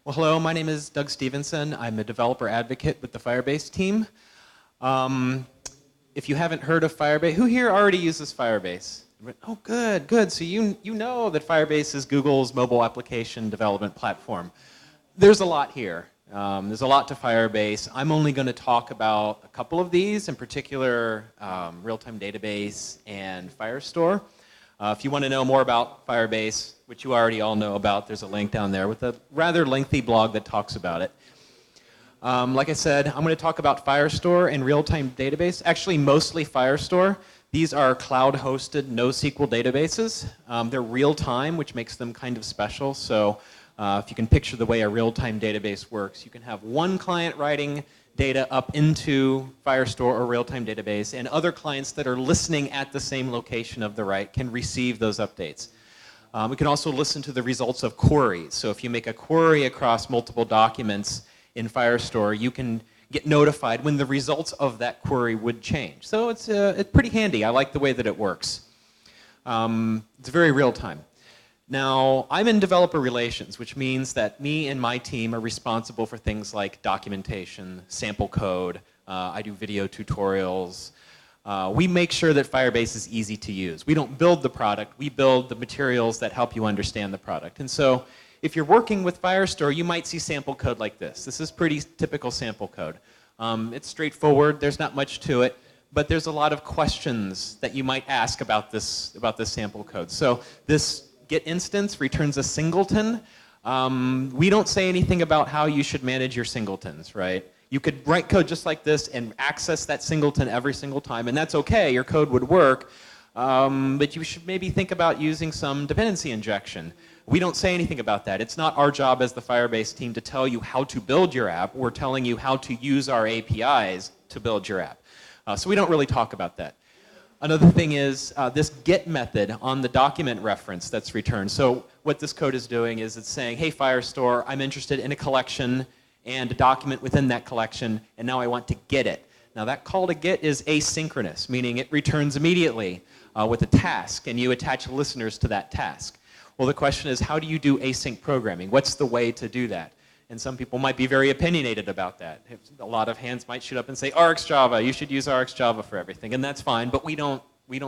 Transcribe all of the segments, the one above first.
Well, hello, my name is Doug Stevenson. I'm a developer advocate with the Firebase team. If you haven't heard of Firebase, who here already uses Firebase? Oh, good, good. So you know that Firebase is Google's mobile application development platform. There's a lot here. There's a lot to Firebase. I'm only going to talk about a couple of these, in particular Realtime Database and Firestore. If you want to know more about Firebase, which you already all know about, there's a link down there with a rather lengthy blog that talks about it. Like I said, I'm going to talk about Firestore and Realtime Database, actually mostly Firestore. These are cloud-hosted NoSQL databases. They're real-time, which makes them kind of special. So if you can picture the way a real-time database works, you can have one client writing data up into Firestore or Realtime Database, and other clients that are listening at the same location of the write can receive those updates. We can also listen to the results of queries. So if you make a query across multiple documents in Firestore, you can get notified when the results of that query would change. So it's pretty handy. I like the way that it works. It's very real time. Now, I'm in developer relations, which means that me and my team are responsible for things like documentation, sample code. I do video tutorials. We make sure that Firebase is easy to use. We don't build the product, we build the materials that help you understand the product. And so if you're working with Firestore, you might see sample code like this. This is pretty typical sample code. It's straightforward, there's not much to it, but there's a lot of questions that you might ask about this sample code. So this get instance returns a singleton. We don't say anything about how you should manage your singletons, right? You could write code just like this and access that singleton every single time, and that's okay, your code would work, but you should maybe think about using some dependency injection. We don't say anything about that. It's not our job as the Firebase team to tell you how to build your app. We're telling you how to use our APIs to build your app. So we don't really talk about that. Another thing is this get method on the document reference that's returned. So what this code is doing is it's saying, hey Firestore, I'm interested in a collection and a document within that collection, and now I want to get it. Now that call to get is asynchronous, meaning it returns immediately with a task, and you attach listeners to that task. Well, the question is, how do you do async programming? What's the way to do that? And some people might be very opinionated about that. A lot of hands might shoot up and say, RxJava, you should use RxJava for everything, and that's fine, but we don't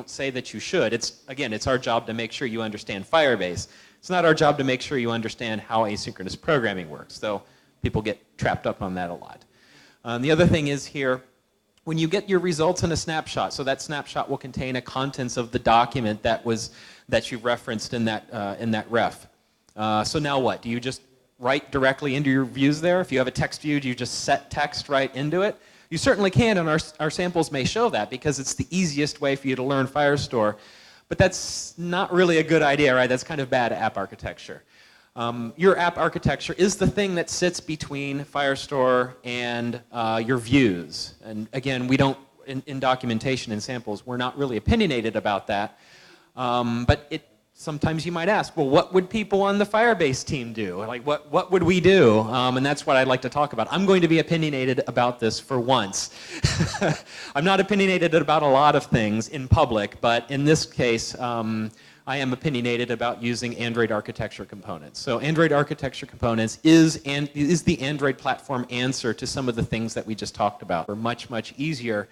say that you should. Again, it's our job to make sure you understand Firebase. It's not our job to make sure you understand how asynchronous programming works, though people get trapped up on that a lot. The other thing is here, when you get your results in a snapshot, so that snapshot will contain a contents of the document that you've referenced in that ref. So now what? Do you just write directly into your views there? If you have a text view, do you just set text right into it? You certainly can, and our samples may show that because it's the easiest way for you to learn Firestore. But that's not really a good idea, right? That's kind of bad app architecture. Your app architecture is the thing that sits between Firestore and your views. And again, we don't, in documentation and samples, we're not really opinionated about that. But sometimes you might ask, well, what would people on the Firebase team do? Like, what would we do? And that's what I'd like to talk about. I'm going to be opinionated about this for once. I'm not opinionated about a lot of things in public, but in this case, I am opinionated about using Android architecture components. So Android architecture components is the Android platform answer to some of the things that we just talked about. They're much, much easier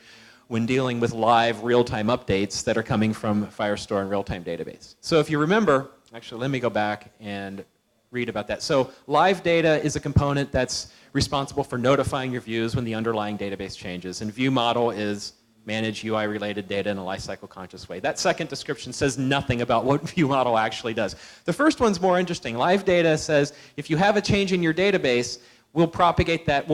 when dealing with live real-time updates that are coming from Firestore and Realtime Database. So if you remember, actually let me go back and read about that. So live data is a component that's responsible for notifying your views when the underlying database changes, and view model is manage UI-related data in a lifecycle conscious way. That second description says nothing about what view model actually does. The first one's more interesting. Live data says if you have a change in your database, we'll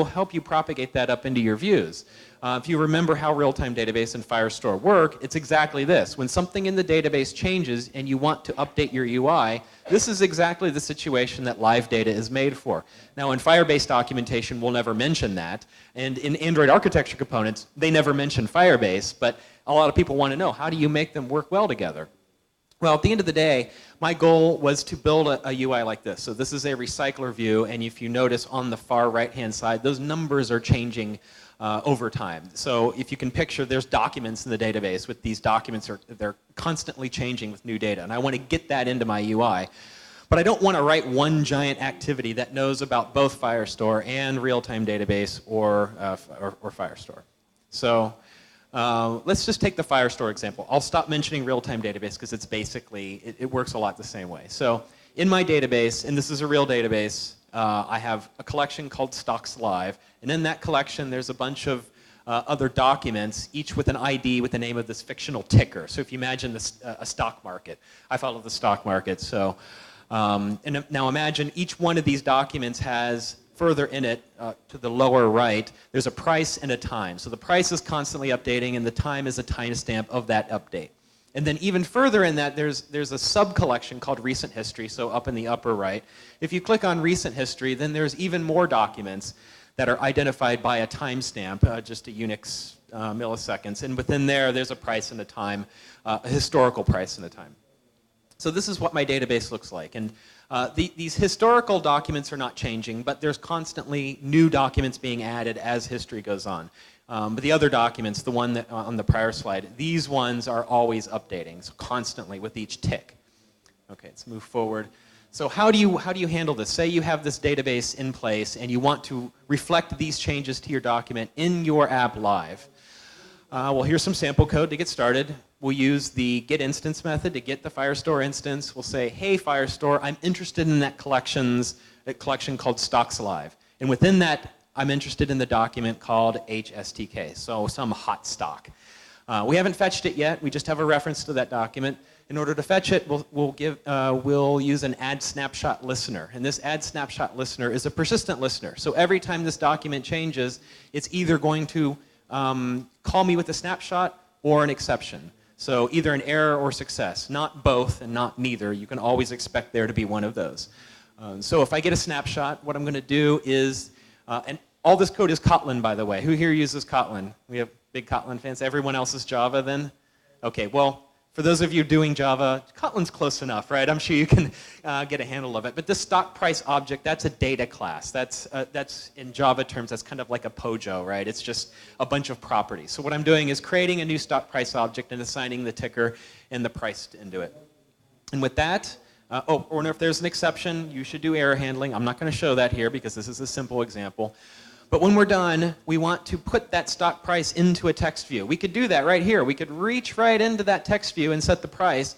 help you propagate that up into your views. If you remember how Realtime Database and Firestore work, it's exactly this. When something in the database changes and you want to update your UI, this is exactly the situation that live data is made for. Now in Firebase documentation, we'll never mention that. And in Android architecture components, they never mention Firebase, but a lot of people want to know, how do you make them work well together? Well, at the end of the day, my goal was to build a UI like this. So this is a Recyclerview, and if you notice on the far right-hand side, those numbers are changing over time. So if you can picture, there's documents in the database with these documents, they're constantly changing with new data, and I want to get that into my UI. but I don't want to write one giant activity that knows about both Firestore and Realtime Database or Firestore. So let's just take the Firestore example. I'll stop mentioning Realtime Database because it's basically, it works a lot the same way. So in my database, and this is a real database, I have a collection called Stocks Live, and in that collection there's a bunch of other documents, each with an ID with the name of this fictional ticker. So if you imagine this, a stock market, I follow the stock market. So, and now imagine each one of these documents has further in it to the lower right, there's a price and a time. So the price is constantly updating and the time is a timestamp of that update. And then even further in that, there's a sub-collection called Recent History, so up in the upper right. If you click on Recent History, then there's even more documents that are identified by a timestamp, just a Unix milliseconds. And within there's a price and a time, a historical price and a time. So this is what my database looks like. And these historical documents are not changing, but there's constantly new documents being added as history goes on. But the other documents, the one that on the prior slide, these ones are always updating, so constantly with each tick. Okay, let's move forward. So how do you handle this? Say you have this database in place and you want to reflect these changes to your document in your app live. Well, here's some sample code to get started. We'll use the get instance method to get the Firestore instance. We'll say, hey Firestore, I'm interested in that collection called Stocks Live. And within that, I'm interested in the document called HSTK, so some hot stock. We haven't fetched it yet. We just have a reference to that document. In order to fetch it, we'll use an add snapshot listener. And this add snapshot listener is a persistent listener. So every time this document changes, it's either going to call me with a snapshot or an exception. So either an error or success, not both and not neither. You can always expect there to be one of those. So if I get a snapshot, what I'm going to do is, and all this code is Kotlin, by the way. Who here uses Kotlin? We have big Kotlin fans. Everyone else is Java then? Okay, well, for those of you doing Java, Kotlin's close enough, right? I'm sure you can get a handle of it. But this stock price object, that's a data class. That's in Java terms, that's kind of like a POJO, right? It's just a bunch of properties. So what I'm doing is creating a new stock price object and assigning the ticker and the price into it. And with that, or if there's an exception, you should do error handling. I'm not going to show that here because this is a simple example. But when we're done, we want to put that stock price into a text view. We could do that right here. We could reach right into that text view and set the price,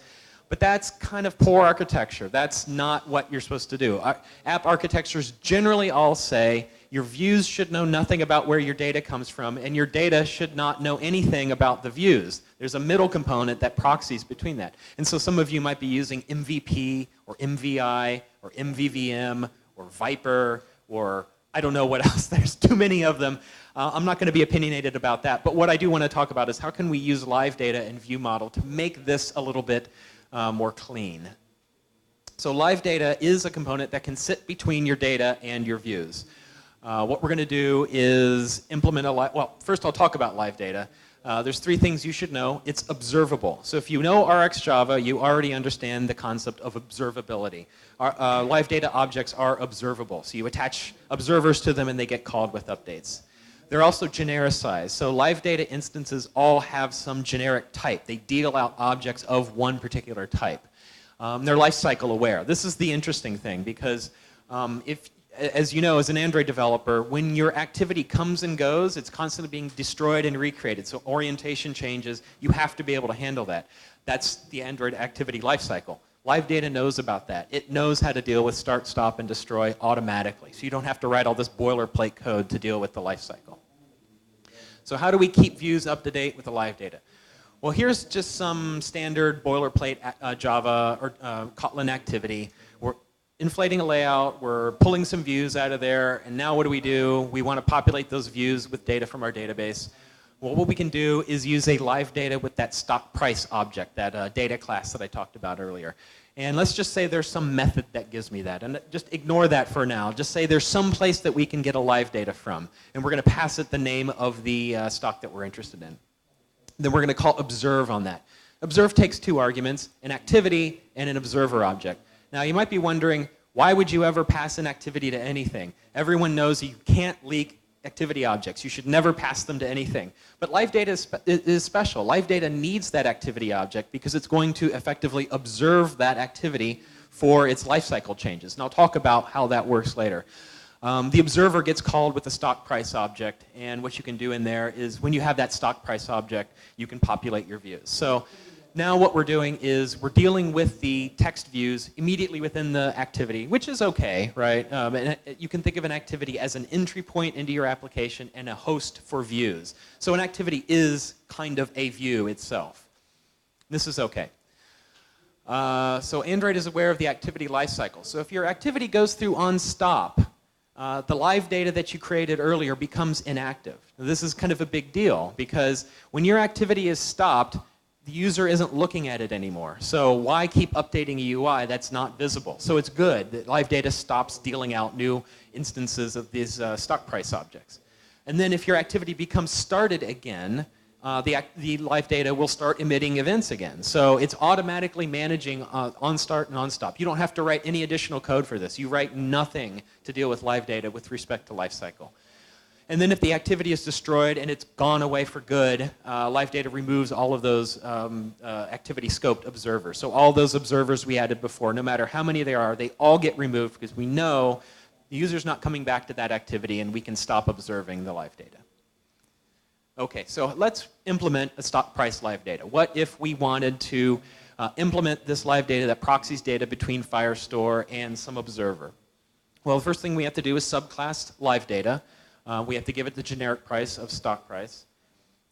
but that's kind of poor architecture. That's not what you're supposed to do. App architectures generally all say your views should know nothing about where your data comes from, and your data should not know anything about the views. There's a middle component that proxies between that. And so some of you might be using MVP or MVI or MVVM or Viper or I don't know what else. There's too many of them. I'm not going to be opinionated about that. But what I do want to talk about is how can we use live data and view model to make this a little bit more clean. So live data is a component that can sit between your data and your views. What we're going to do is implement well, first I'll talk about live data. There's three things you should know. It's observable. So if you know RxJava, you already understand the concept of observability. Live data objects are observable. So you attach observers to them and they get called with updates. They're also genericized. So live data instances all have some generic type. They deal out objects of one particular type. They're lifecycle aware. This is the interesting thing because as you know, as an Android developer, when your activity comes and goes, it's constantly being destroyed and recreated. So orientation changes, you have to be able to handle that. That's the Android activity lifecycle. Live data knows about that. It knows how to deal with start, stop, and destroy automatically. So you don't have to write all this boilerplate code to deal with the lifecycle. So how do we keep views up to date with the live data? Well, here's just some standard boilerplate Java or Kotlin activity. We're inflating a layout, we're pulling some views out of there, and now what do? We want to populate those views with data from our database. Well, what we can do is use a live data with that stock price object, that data class that I talked about earlier. And let's just say there's some method that gives me that. And just ignore that for now. Just say there's some place that we can get a live data from. And we're going to pass it the name of the stock that we're interested in. Then we're going to call observe on that. Observe takes two arguments, an activity and an observer object. Now you might be wondering, why would you ever pass an activity to anything? Everyone knows you can't leak activity objects. You should never pass them to anything. But live data is special. Live data needs that activity object because it's going to effectively observe that activity for its lifecycle changes. And I'll talk about how that works later. The observer gets called with the stock price object, and what you can do in there is when you have that stock price object, you can populate your views. So now what we're doing is we're dealing with the text views immediately within the activity, which is okay, right? And you can think of an activity as an entry point into your application and a host for views. So an activity is kind of a view itself. This is okay. So Android is aware of the activity lifecycle. So if your activity goes through onStop, the live data that you created earlier becomes inactive. Now, this is kind of a big deal because when your activity is stopped, the user isn't looking at it anymore. So why keep updating a UI that's not visible? So it's good that live data stops dealing out new instances of these stock price objects. And then if your activity becomes started again, the live data will start emitting events again. So it's automatically managing on start and on stop. You don't have to write any additional code for this. You write nothing to deal with live data with respect to lifecycle. And then if the activity is destroyed and it's gone away for good, live data removes all of those activity scoped observers. So all those observers we added before, no matter how many there are, they all get removed because we know the user's not coming back to that activity and we can stop observing the live data. Okay, so let's implement a stock price live data. What if we wanted to implement this live data that proxies data between Firestore and some observer? Well, the first thing we have to do is subclass live data. We have to give it the generic price of stock price.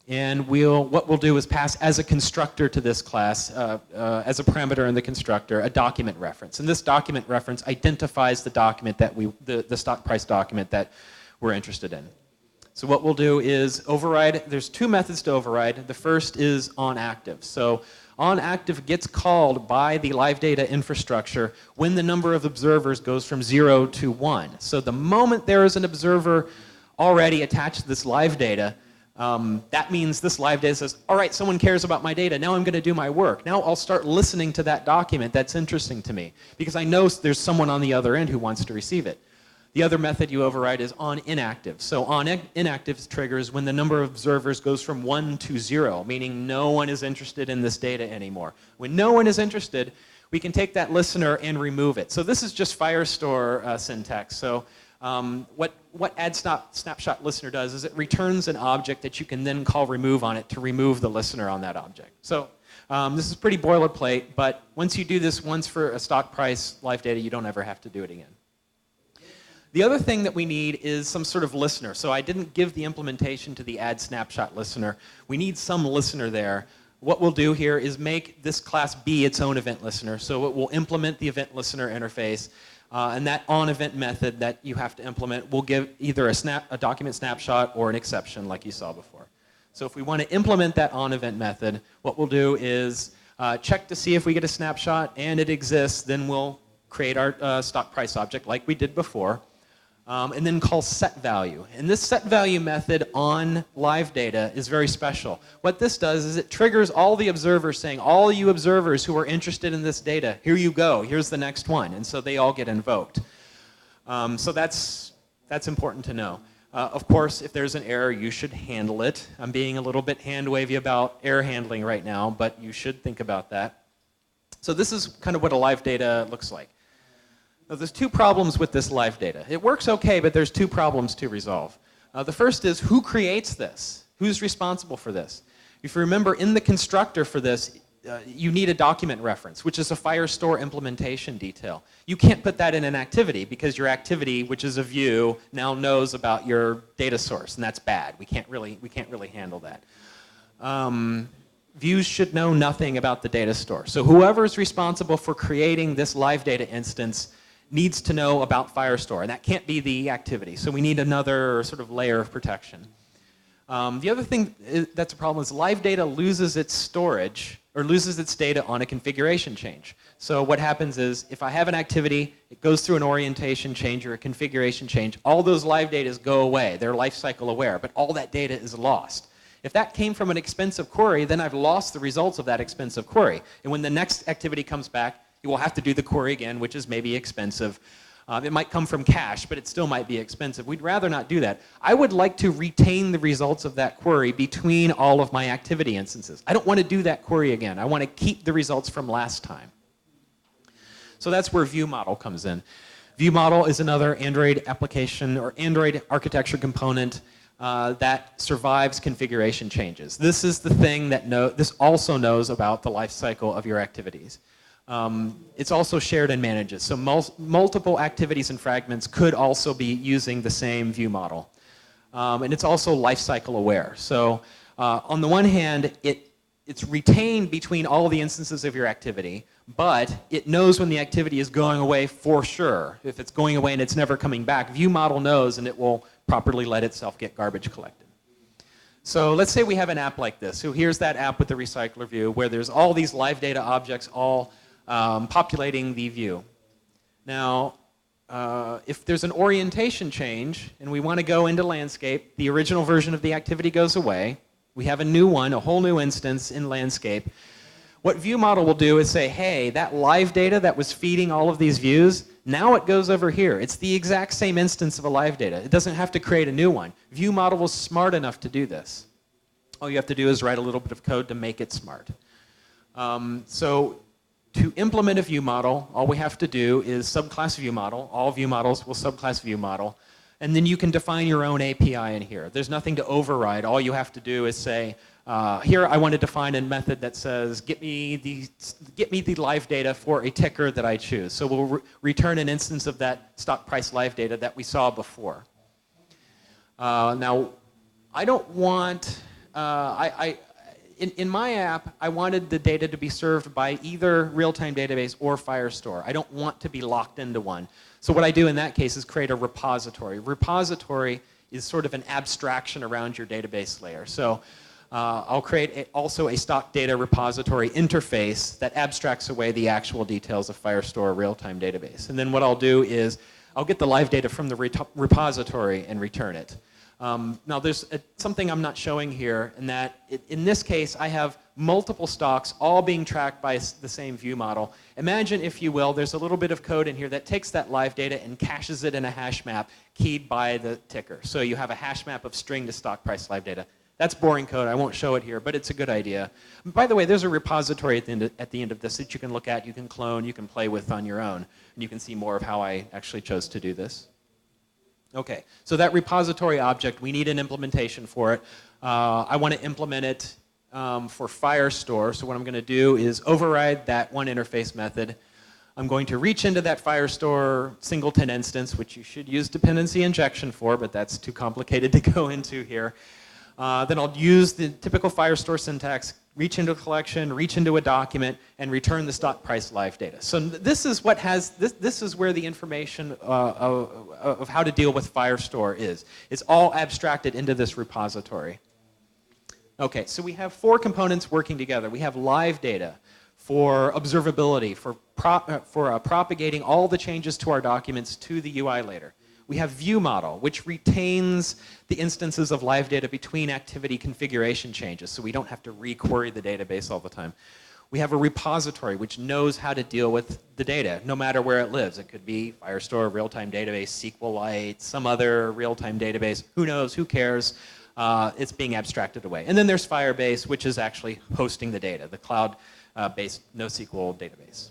And what we'll do is pass as a constructor to this class, as a parameter in the constructor, a document reference. And this document reference identifies the document that the stock price document that we're interested in. So what we'll do is override. There's two methods to override. The first is onActive. So onActive gets called by the live data infrastructure when the number of observers goes from 0 to 1. So the moment there is an observer already attached to this live data, that means this live data says, all right, someone cares about my data. Now I'm going to do my work. Now I'll start listening to that document that's interesting to me because I know there's someone on the other end who wants to receive it. The other method you override is onInactive. So onInactive triggers when the number of observers goes from 1 to 0, meaning no one is interested in this data anymore. When no one is interested, we can take that listener and remove it. So this is just Firestore syntax. So what add snapshot listener does is it returns an object that you can then call remove on it to remove the listener on that object. So this is pretty boilerplate, but once you do this once for a stock price live data, you don't ever have to do it again. The other thing that we need is some sort of listener. So I didn't give the implementation to the add snapshot listener. We need some listener there. What we'll do here is make this class be its own event listener. So it will implement the event listener interface. And that onEvent method that you have to implement will give either a document snapshot or an exception like you saw before. So if we want to implement that onEvent method, what we'll do is check to see if we get a snapshot and it exists. Then we'll create our stock price object like we did before. And then call setValue. And this setValue method on live data is very special. What this does is it triggers all the observers saying, all you observers who are interested in this data, here you go, here's the next one. And so they all get invoked. So that's important to know. Of course, if there's an error, you should handle it. I'm being a little bit hand-wavy about error handling right now, but you should think about that. So this is kind of what a live data looks like. Now, there's two problems with this live data. It works okay, but there's two problems to resolve. The first is who creates this? Who's responsible for this? If you remember, in the constructor for this, you need a document reference, which is a Firestore implementation detail. You can't put that in an activity because your activity, which is a view, now knows about your data source, and that's bad. We can't really handle that. Views should know nothing about the data store. So whoever is responsible for creating this live data instance needs to know about Firestore, and that can't be the activity. So we need another sort of layer of protection. The other thing that's a problem is live data loses its storage or loses its data on a configuration change. So what happens is if I have an activity, it goes through an orientation change or a configuration change, all those live data go away. They're lifecycle aware, but all that data is lost. If that came from an expensive query, then I've lost the results of that expensive query. And when the next activity comes back, you will have to do the query again, which is maybe expensive. It might come from cache, but it still might be expensive. We'd rather not do that. I would like to retain the results of that query between all of my activity instances. I don't want to do that query again. I want to keep the results from last time. So that's where ViewModel comes in. ViewModel is another Android application or Android architecture component that survives configuration changes. This is the thing that this also knows about the life cycle of your activities. It's also shared and manages. So multiple activities and fragments could also be using the same view model. And it's also lifecycle aware. So on the one hand, it's retained between all the instances of your activity, but it knows when the activity is going away for sure. If it's going away and it's never coming back, view model knows and it will properly let itself get garbage collected. So let's say we have an app like this. So here's that app with the Recyclerview where there's all these live data objects all populating the view. Now, if there's an orientation change and we want to go into landscape, the original version of the activity goes away. We have a new one, a whole new instance in landscape. What ViewModel will do is say, hey, that live data that was feeding all of these views, now it goes over here. It's the exact same instance of a live data. It doesn't have to create a new one. ViewModel was smart enough to do this. All you have to do is write a little bit of code to make it smart. So to implement a view model, all we have to do is subclass view model. All view models will subclass view model. And then you can define your own API in here. There's nothing to override. All you have to do is say, here I want to define a method that says, get me the live data for a ticker that I choose. So we'll return an instance of that stock price live data that we saw before. Now, I don't want, in my app, I wanted the data to be served by either Realtime Database or Firestore. I don't want to be locked into one. So what I do in that case is create a repository. Repository is sort of an abstraction around your database layer. So I'll create also a stock data repository interface that abstracts away the actual details of Firestore Realtime Database. And then what I'll do is I'll get the live data from the repository and return it. Now there's something I'm not showing here, in that in this case I have multiple stocks all being tracked by the same view model. Imagine, if you will, there's a little bit of code in here that takes that live data and caches it in a hash map keyed by the ticker. So you have a hash map of string to stock price live data. That's boring code. I won't show it here, but it's a good idea. By the way, there's a repository at the end of this that you can look at, you can clone, you can play with on your own, and you can see more of how I actually chose to do this. Okay, so that repository object, we need an implementation for it. I want to implement it for Firestore. So what I'm going to do is override that one interface method. I'm going to reach into that Firestore singleton instance, which you should use dependency injection for, but that's too complicated to go into here. Then I'll use the typical Firestore syntax, reach into a collection, reach into a document, and return the stock price live data. So this is what has, this is where the information of how to deal with Firestore is. It's all abstracted into this repository. Okay, so we have 4 components working together. We have live data for observability, for propagating all the changes to our documents to the UI later. We have view model, which retains the instances of live data between activity configuration changes, so we don't have to re-query the database all the time. We have a repository, which knows how to deal with the data, no matter where it lives. It could be Firestore, Realtime Database, SQLite, some other real-time database. Who knows? Who cares? It's being abstracted away. And then there's Firebase, which is actually hosting the data, the cloud-based NoSQL database.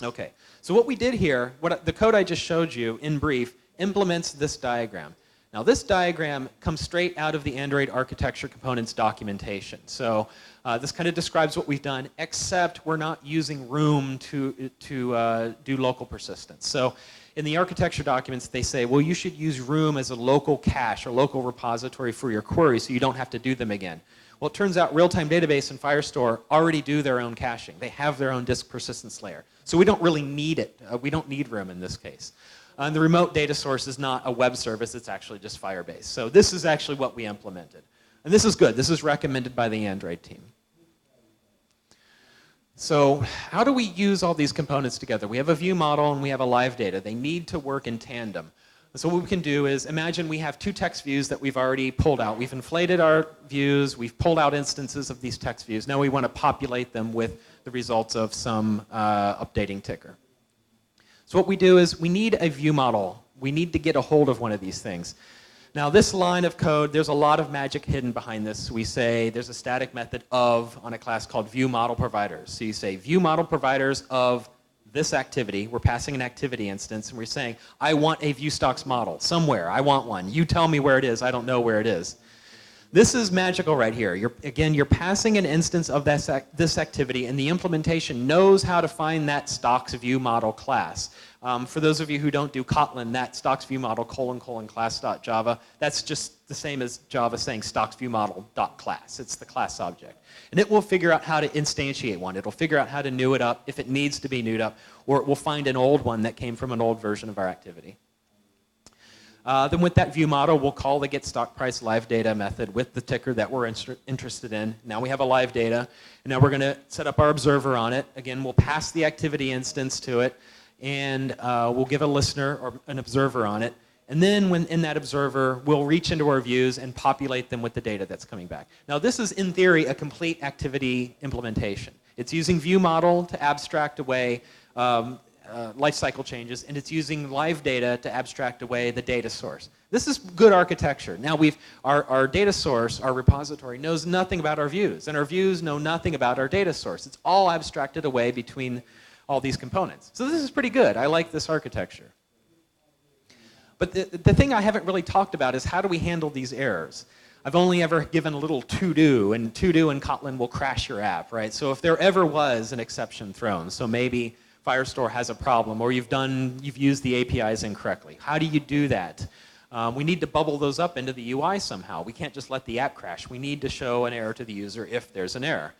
Okay, so what we did here, the code I just showed you in brief, implements this diagram. Now this diagram comes straight out of the Android architecture components documentation. So this kind of describes what we've done, except we're not using room to do local persistence. So in the architecture documents they say, well, you should use room as a local cache or local repository for your queries so you don't have to do them again. Well, it turns out Realtime Database and Firestore already do their own caching. They have their own disk persistence layer. So we don't really need it. We don't need room in this case. And the remote data source is not a web service, it's actually just Firebase. So this is actually what we implemented. And this is good. This is recommended by the Android team. So how do we use all these components together? We have a view model and we have a live data. They need to work in tandem. So what we can do is, imagine we have 2 text views that we've already pulled out. We've inflated our views, we've pulled out instances of these text views. Now we want to populate them with the results of some updating ticker. So what we do is we need a view model. We need to get a hold of one of these things. Now this line of code, there's a lot of magic hidden behind this. We say there's a static method of on a class called view model providers. So you say view model providers of this activity. We're passing an activity instance, and we're saying, I want a ViewStocks model somewhere. I want one. You tell me where it is. I don't know where it is. This is magical right here. You're passing an instance of this activity, and the implementation knows how to find that stocks view model class. For those of you who don't do Kotlin, that stocks view model : class.java, that's just the same as Java saying stocks view model .class. It's the class object. And it will figure out how to instantiate one. It'll figure out how to new it up if it needs to be newed up, or it will find an old one that came from an old version of our activity. Then with that view model, we'll call the getStockPrice live data method with the ticker that we're interested in. Now we have a live data, and now we're going to set up our observer on it. Again, we'll pass the activity instance to it, and we'll give a listener or an observer on it. And then when in that observer, we'll reach into our views and populate them with the data that's coming back. Now this is, in theory, a complete activity implementation. It's using view model to abstract away lifecycle changes, and it's using live data to abstract away the data source. This is good architecture. Now our data source, our repository, knows nothing about our views, and our views know nothing about our data source. It's all abstracted away between all these components. So this is pretty good. I like this architecture. But the thing I haven't really talked about is how do we handle these errors? I've only ever given a little to-do, and to-do in Kotlin will crash your app, right? So if there ever was an exception thrown, so maybe Firestore has a problem, or you've used the APIs incorrectly. How do you do that? We need to bubble those up into the UI somehow. We can't just let the app crash. We need to show an error to the user if there's an error.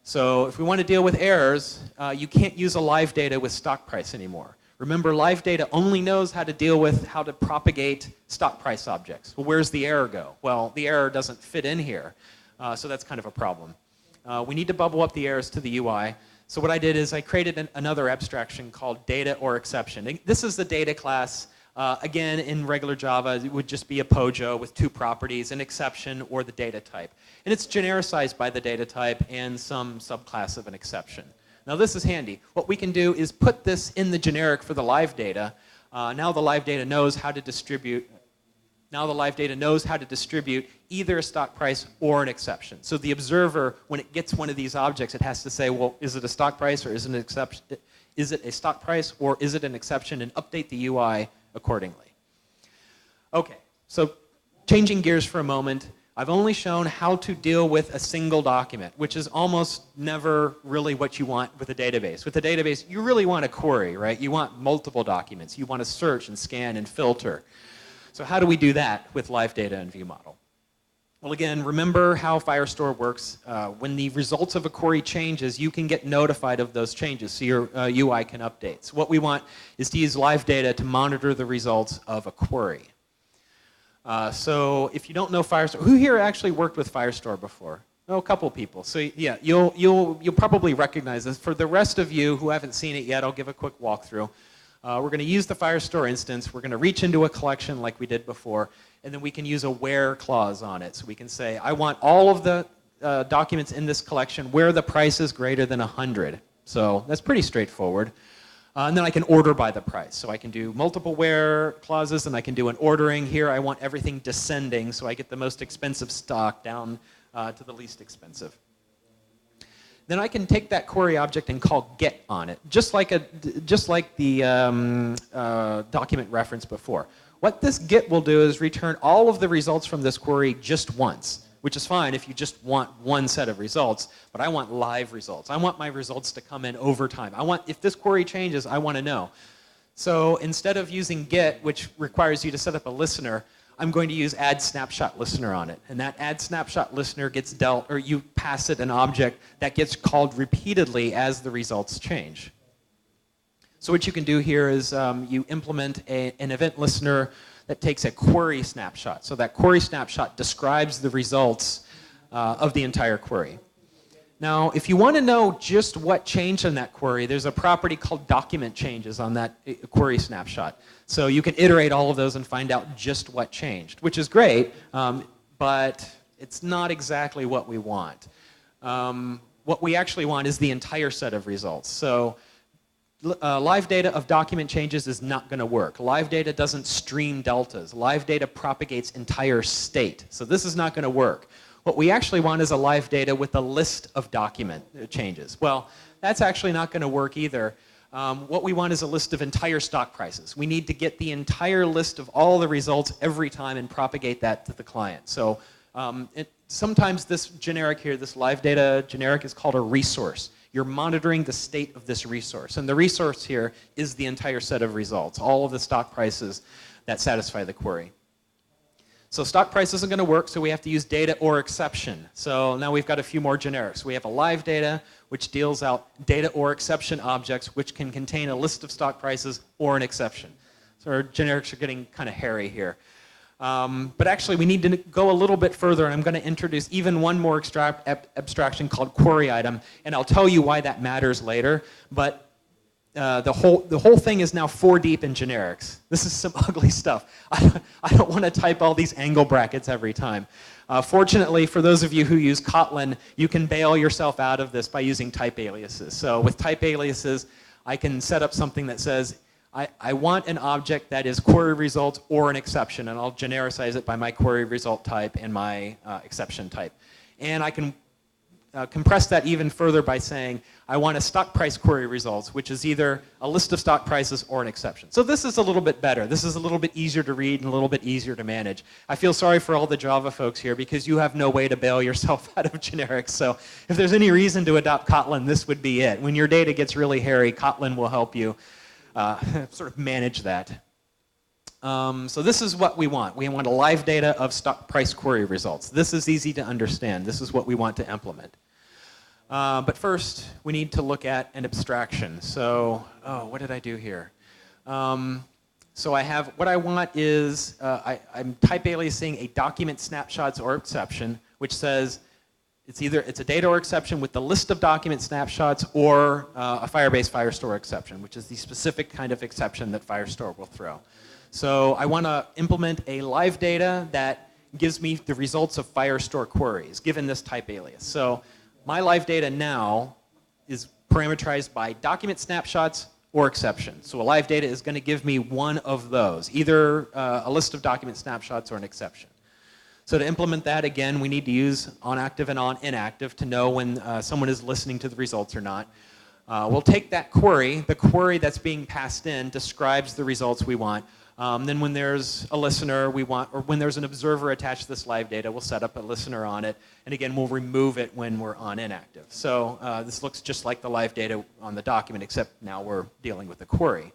So if we want to deal with errors, you can't use a live data with stock price anymore. Remember, live data only knows how to deal with how to propagate stock price objects. Well, where's the error go? Well, the error doesn't fit in here, so that's kind of a problem. We need to bubble up the errors to the UI. So what I did is I created another abstraction called data or exception. This is the data class. Again, in regular Java, it would just be a POJO with two properties, an exception or the data type. And it's genericized by the data type and some subclass of an exception. Now this is handy. What we can do is put this in the generic for the live data. Now the live data knows how to distribute. Now the live data knows how to distribute either a stock price or an exception. So the observer, when it gets one of these objects, it has to say, well, is it a stock price or is it an exception? Is it a stock price or is it an exception, and update the UI accordingly. Okay, so changing gears for a moment, I've only shown how to deal with a single document, which is almost never really what you want with a database. With a database, you really want a query, right? You want multiple documents. You want to search and scan and filter. So how do we do that with live data and view model? Well, again, remember how Firestore works. When the results of a query changes, you can get notified of those changes, so your UI can update. So what we want is to use live data to monitor the results of a query. So if you don't know Firestore, who here actually worked with Firestore before? Oh, a couple people. So yeah, you'll probably recognize this. For the rest of you who haven't seen it yet, I'll give a quick walkthrough. We're going to use the Firestore instance. We're going to reach into a collection like we did before, and then we can use a where clause on it. So we can say, I want all of the documents in this collection where the price is greater than 100. So that's pretty straightforward. And then I can order by the price. So I can do multiple where clauses, and I can do an ordering. Here I want everything descending, so I get the most expensive stock down to the least expensive. Then I can take that query object and call get on it, just like the document reference before. What this get will do is return all of the results from this query just once, which is fine if you just want one set of results, but I want live results. I want my results to come in over time. If this query changes, I want to know. So instead of using get, which requires you to set up a listener, I'm going to use add snapshot listener on it. And that add snapshot listener gets dealt, or you pass it an object that gets called repeatedly as the results change. So what you can do here is you implement an event listener that takes a query snapshot. So that query snapshot describes the results of the entire query. Now, if you want to know just what changed in that query, there's a property called document changes on that query snapshot. So you can iterate all of those and find out just what changed, which is great, but it's not exactly what we want. What we actually want is the entire set of results. So live data of document changes is not going to work. Live data doesn't stream deltas. Live data propagates entire state. So this is not going to work. What we actually want is a live data with a list of document changes. Well, that's actually not going to work either. what we want is a list of entire stock prices. We need to get the entire list of all the results every time and propagate that to the client. So sometimes this generic here, this live data generic, is called a resource. You're monitoring the state of this resource. And the resource here is the entire set of results, all of the stock prices that satisfy the query. So stock price isn't going to work, so we have to use data or exception. So now we've got a few more generics. We have a live data, which deals out data or exception objects, which can contain a list of stock prices or an exception. So our generics are getting kind of hairy here. But actually, we need to go a little bit further, and I'm going to introduce even one more abstraction called query item, and I'll tell you why that matters later. But the whole thing is now 4 deep in generics. This is some ugly stuff. I don't want to type all these angle brackets every time. Fortunately, for those of you who use Kotlin, you can bail yourself out of this by using type aliases. So with type aliases, I can set up something that says, I want an object that is query result or an exception, and I'll genericize it by my query result type and my exception type. And I can compress that even further by saying, I want a stock price query results, which is either a list of stock prices or an exception. So this is a little bit better. This is a little bit easier to read and a little bit easier to manage. I feel sorry for all the Java folks here because you have no way to bail yourself out of generics. So if there's any reason to adopt Kotlin, this would be it. When your data gets really hairy, Kotlin will help you sort of manage that. So this is what we want. We want a live data of stock price query results. This is easy to understand. This is what we want to implement. But first, we need to look at an abstraction. So, what did I do here? So I have, what I want is, I'm type aliasing a document snapshots or exception, which says it's a data or exception with the list of document snapshots or a Firebase Firestore exception, which is the specific kind of exception that Firestore will throw. So I want to implement a live data that gives me the results of Firestore queries, given this type alias. So my live data now is parameterized by document snapshots or exception. So a live data is going to give me one of those, either a list of document snapshots or an exception. So to implement that, again, we need to use onActive and onInactive to know when someone is listening to the results or not. We'll take that query, the query that's being passed in describes the results we want. Then when there's a listener we want, or when there's an observer attached to this live data, we'll set up a listener on it. And again, we'll remove it when we're on inactive. So this looks just like the live data on the document, except now we're dealing with a query.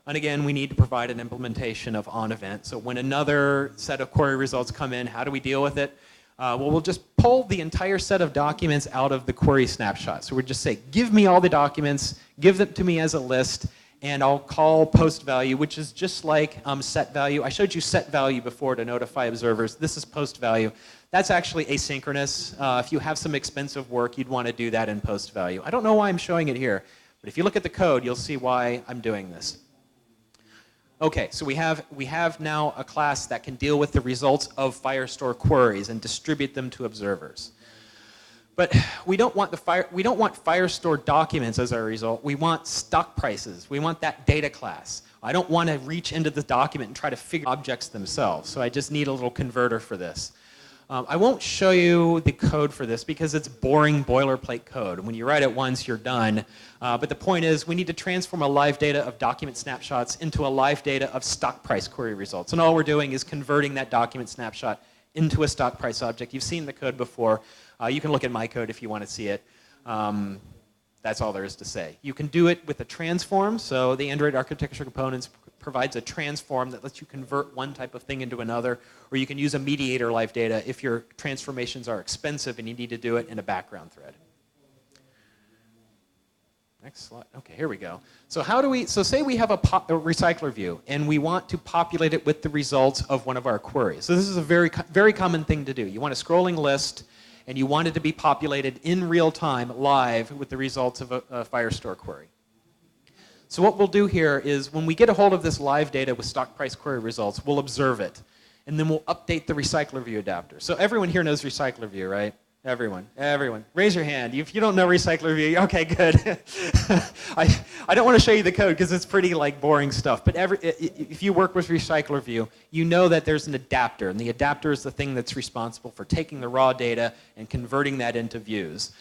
And again, we need to provide an implementation of onEvent. So when another set of query results come in, how do we deal with it? Well, we'll just pull the entire set of documents out of the query snapshot. So we'll just say, give me all the documents, give them to me as a list, and I'll call post value, which is just like set value. I showed you set value before to notify observers. This is post value. That's actually asynchronous. If you have some expensive work, you'd want to do that in post value. I don't know why I'm showing it here, but if you look at the code, you'll see why I'm doing this. Okay, so we have now a class that can deal with the results of Firestore queries and distribute them to observers. But we don't want Firestore documents as our result. We want stock prices. We want that data class. I don't want to reach into the document and try to figure objects themselves. So I just need a little converter for this. I won't show you the code for this because it's boring boilerplate code. When you write it once, you're done. But the point is, we need to transform a live data of document snapshots into a live data of stock price query results. And all we're doing is converting that document snapshot into a stock price object. You've seen the code before. You can look at my code if you want to see it. That's all there is to say. You can do it with a transform. So the Android architecture components provides a transform that lets you convert one type of thing into another, or you can use a mediator live data if your transformations are expensive and you need to do it in a background thread. Next slide. Okay, here we go. So say we have a Recyclerview and we want to populate it with the results of one of our queries. So this is a very, very common thing to do. You want a scrolling list and you want it to be populated in real time, live, with the results of a Firestore query. So what we'll do here is when we get a hold of this live data with stock price query results, we'll observe it. And then we'll update the Recyclerview adapter. So everyone here knows Recyclerview, right? Everyone. Raise your hand. If you don't know Recyclerview, okay, good. I don't want to show you the code because it's pretty boring stuff. But if you work with Recyclerview, you know that there's an adapter. And the adapter is the thing that's responsible for taking the raw data and converting that into views.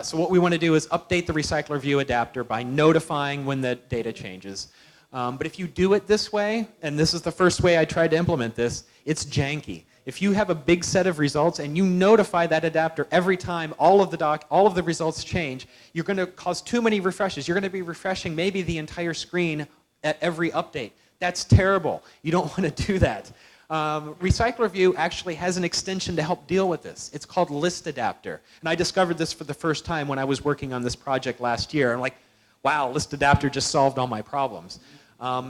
So what we want to do is update the Recyclerview Adapter by notifying when the data changes. But if you do it this way, and this is the first way I tried to implement this, it's janky. If you have a big set of results and you notify that adapter every time all of the results change, you're going to cause too many refreshes. You're going to be refreshing maybe the entire screen at every update. That's terrible. You don't want to do that. Recyclerview actually has an extension to help deal with this. It's called List Adapter. And I discovered this for the first time when I was working on this project last year. I'm like, wow, List Adapter just solved all my problems.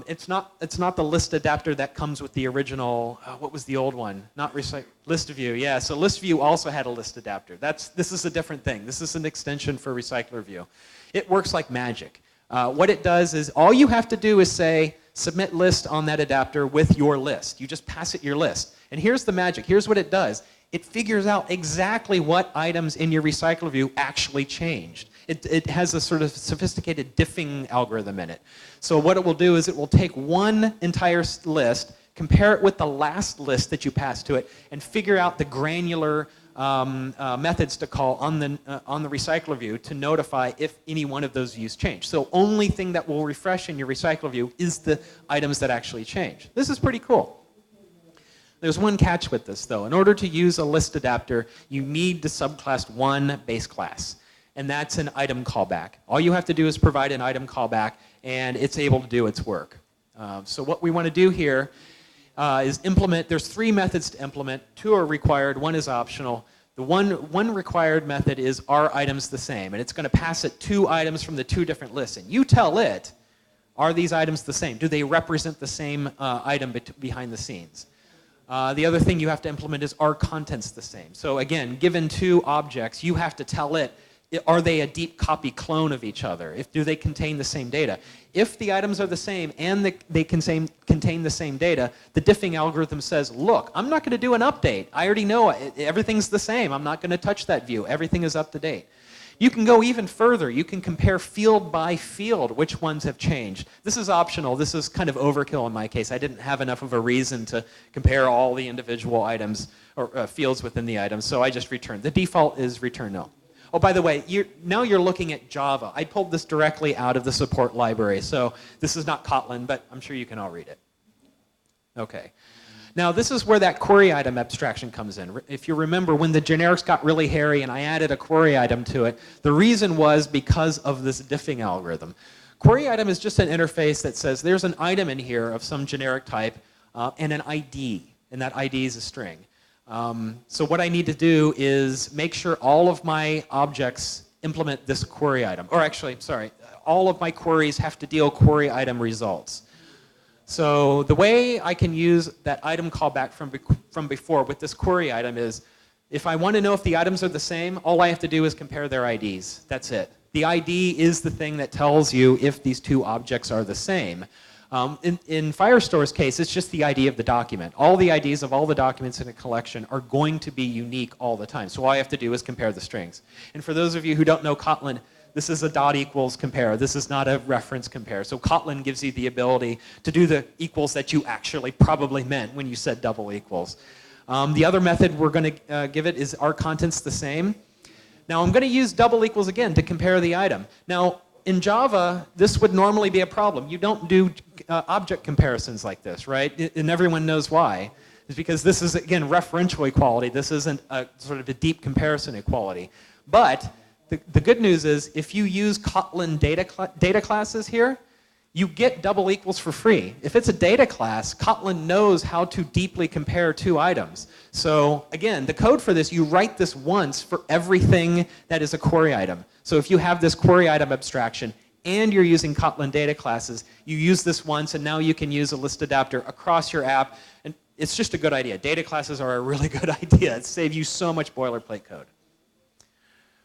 It's not the List Adapter that comes with the original, what was the old one? Not ListView, yeah. So ListView also had a List Adapter. This is a different thing. This is an extension for Recyclerview. It works like magic. What it does is all you have to do is say, submit list on that adapter with your list. You just pass it your list. And here's the magic. Here's what it does. It figures out exactly what items in your Recyclerview actually changed. It has a sort of sophisticated diffing algorithm in it. So what it will do is it will take one entire list, compare it with the last list that you passed to it, and figure out the granular methods to call on the Recyclerview to notify if any one of those views change. So only thing that will refresh in your Recyclerview is the items that actually change. This is pretty cool. There's one catch with this though. In order to use a list adapter, you need to subclass one base class. And that's an item callback. All you have to do is provide an item callback and it's able to do its work. So what we want to do here is implement. There's 3 methods to implement. 2 are required, 1 is optional. The one required method is are items the same? And it's going to pass it 2 items from the 2 different lists. And you tell it, are these items the same? Do they represent the same item behind the scenes? The other thing you have to implement is are contents the same? So again, given 2 objects, you have to tell it, are they a deep copy clone of each other? Do they contain the same data? If the items are the same and they contain the same data, the diffing algorithm says, look, I'm not going to do an update. I already know everything's the same. I'm not going to touch that view. Everything is up to date. You can go even further. You can compare field by field which ones have changed. This is optional. This is kind of overkill in my case. I didn't have enough of a reason to compare all the individual items or fields within the items, so I just returned. The default is return null. Oh, by the way, now you're looking at Java. I pulled this directly out of the support library, so this is not Kotlin, but I'm sure you can all read it. Okay. Now this is where that query item abstraction comes in. If you remember, when the generics got really hairy and I added a query item to it, the reason was because of this diffing algorithm. Query item is just an interface that says there's an item in here of some generic type and an ID, and that ID is a string. So what I need to do is make sure all of my objects implement this query item. Or actually, sorry, all of my queries have to deal query item results. So the way I can use that item callback from before with this query item is, if I want to know if the items are the same, all I have to do is compare their IDs. That's it. The ID is the thing that tells you if these 2 objects are the same. In Firestore's case, it's just the ID of the document. All the IDs of all the documents in a collection are going to be unique all the time. So all I have to do is compare the strings. And for those of you who don't know Kotlin, this is a dot equals compare. This is not a reference compare. So Kotlin gives you the ability to do the equals that you actually probably meant when you said double equals. The other method we're going to give it is are contents the same? Now I'm going to use double equals again to compare the item. Now in Java, this would normally be a problem. You don't do object comparisons like this, right? And everyone knows why. It's because this is, again, referential equality. This isn't a sort of a deep comparison equality. But the good news is, if you use Kotlin data classes here, you get double equals for free. If it's a data class, Kotlin knows how to deeply compare 2 items. So again, the code for this, you write this once for everything that is a query item. So if you have this query item abstraction and you're using Kotlin data classes, you use this once and now you can use a list adapter across your app. And it's just a good idea. Data classes are a really good idea. It saves you so much boilerplate code.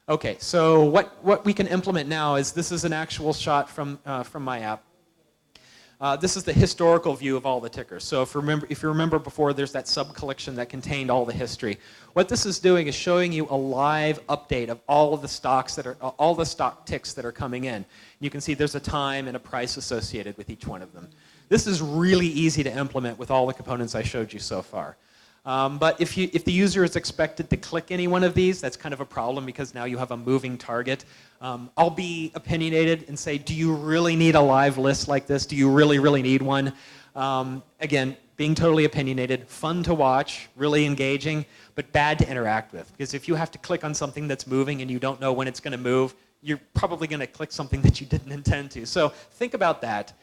Okay, so what we can implement now is, this is an actual shot from my app. This is the historical view of all the tickers. So if you remember before, there's that sub-collection that contained all the history. What this is doing is showing you a live update of all of the stocks all the stock ticks that are coming in. You can see there's a time and a price associated with each one of them. This is really easy to implement with all the components I showed you so far. But if the user is expected to click any one of these, that's kind of a problem because now you have a moving target. I'll be opinionated and say, do you really need a live list like this? Do you really, really need one? Again, being totally opinionated, fun to watch, really engaging, but bad to interact with. Because if you have to click on something that's moving and you don't know when it's going to move, you're probably going to click something that you didn't intend to. So think about that.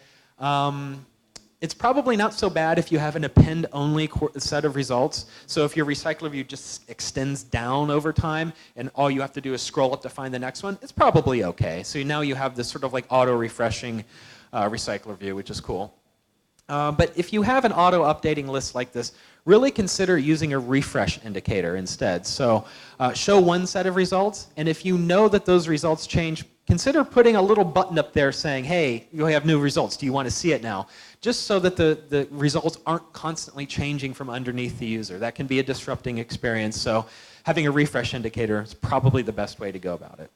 It's probably not so bad if you have an append-only set of results. So if your Recyclerview just extends down over time and all you have to do is scroll up to find the next one, it's probably okay. So now you have this sort of like auto-refreshing Recyclerview, which is cool. But if you have an auto-updating list like this, really consider using a refresh indicator instead. So show one set of results, and if you know that those results change, consider putting a little button up there saying, hey, you have new results. Do you want to see it now? Just so that the results aren't constantly changing from underneath the user. That can be a disrupting experience. So having a refresh indicator is probably the best way to go about it.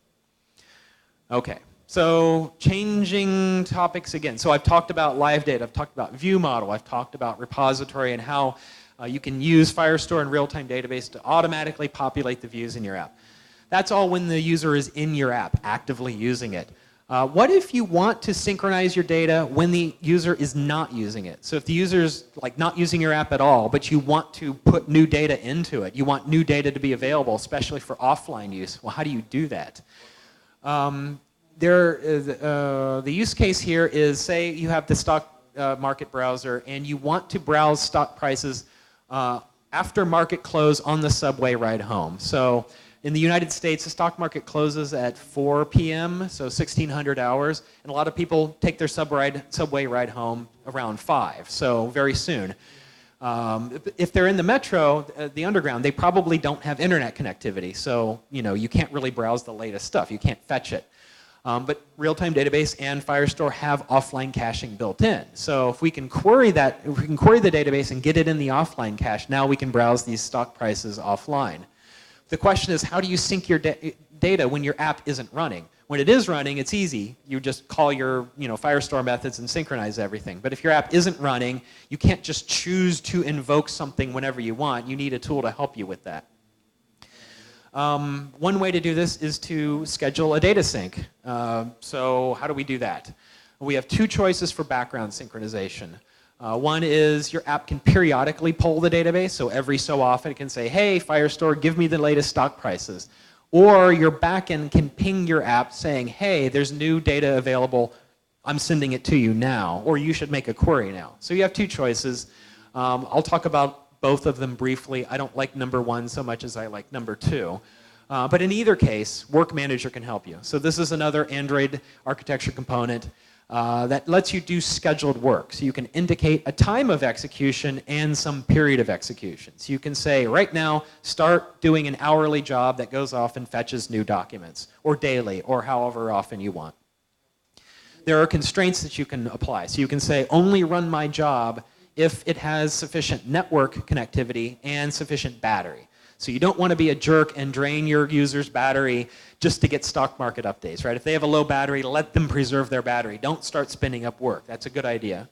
Okay. So changing topics again. So I've talked about live data, I've talked about view model, I've talked about repository and how you can use Firestore and Realtime Database to automatically populate the views in your app. That's all when the user is in your app, actively using it. What if you want to synchronize your data when the user is not using it? So if the user's like not using your app at all, but you want to put new data into it, you want new data to be available, especially for offline use, well, how do you do that? The use case here is, say you have the stock market browser and you want to browse stock prices after market close on the subway ride home. So in the United States, the stock market closes at 4 p.m., so 1600 hours, and a lot of people take their subway ride home around 5, so very soon. If they're in the metro, the underground, they probably don't have internet connectivity, so you can't really browse the latest stuff. You can't fetch it. But Realtime Database and Firestore have offline caching built in. So if we can query the database and get it in the offline cache, now we can browse these stock prices offline. The question is, how do you sync your data when your app isn't running? When it is running, it's easy. You just call your Firestore methods and synchronize everything. But if your app isn't running, you can't just choose to invoke something whenever you want. You need a tool to help you with that. One way to do this is to schedule a data sync. So how do we do that? We have two choices for background synchronization. One is your app can periodically poll the database, so every so often it can say, hey, Firestore, give me the latest stock prices. Or your backend can ping your app saying, hey, there's new data available, I'm sending it to you now, or you should make a query now. So you have two choices. I'll talk about both of them briefly. I don't like number one so much as I like number two. But in either case, Work Manager can help you. So this is another Android architecture component that lets you do scheduled work. So you can indicate a time of execution and some period of execution. So you can say, right now, start doing an hourly job that goes off and fetches new documents, or daily, or however often you want. There are constraints that you can apply. So you can say, only run my job if it has sufficient network connectivity and sufficient battery. So you don't want to be a jerk and drain your user's battery just to get stock market updates, right? If they have a low battery, let them preserve their battery. Don't start spinning up work. That's a good idea.